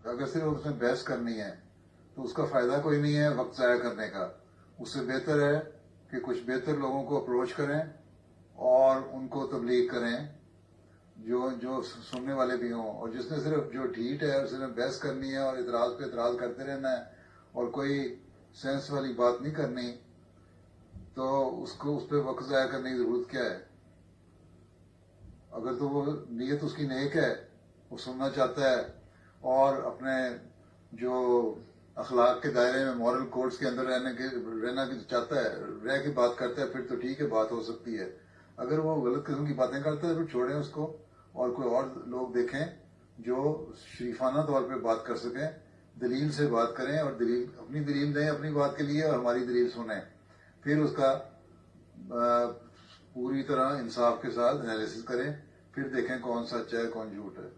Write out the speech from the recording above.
اگر صرف اس میں بحث کرنی ہے تو اس کا فائدہ کوئی نہیں ہے وقت ضائع کرنے کا. اس سے بہتر ہے کہ کچھ بہتر لوگوں کو اپروچ کریں اور ان کو تبلیغ کریں جو سننے والے بھی ہوں. اور جس نے صرف جو ڈھیٹ ہے اس نے بحث کرنی ہے اور اعتراض پہ اعتراض کرتے رہنا ہے اور کوئی سینس والی بات نہیں کرنی، تو اس پہ وقت ضائع کرنے کی ضرورت کیا ہے؟ اگر تو وہ نیت اس کی نیک ہے، وہ سننا چاہتا ہے اور اپنے جو اخلاق کے دائرے میں مورل کوڈز کے اندر رہنا چاہتا ہے، رہ کے بات کرتا ہے، پھر تو ٹھیک ہے، بات ہو سکتی ہے. اگر وہ غلط قسم کی باتیں کرتا ہے پھر چھوڑیں اس کو اور کوئی اور لوگ دیکھیں جو شریفانہ طور پہ بات کر سکیں، دلیل سے بات کریں اور اپنی دلیل دیں اپنی بات کے لیے اور ہماری دلیل سنیں. پھر اس کا پوری طرح انصاف کے ساتھ انالیسس کریں، پھر دیکھیں کون سچ ہے کون جھوٹ ہے.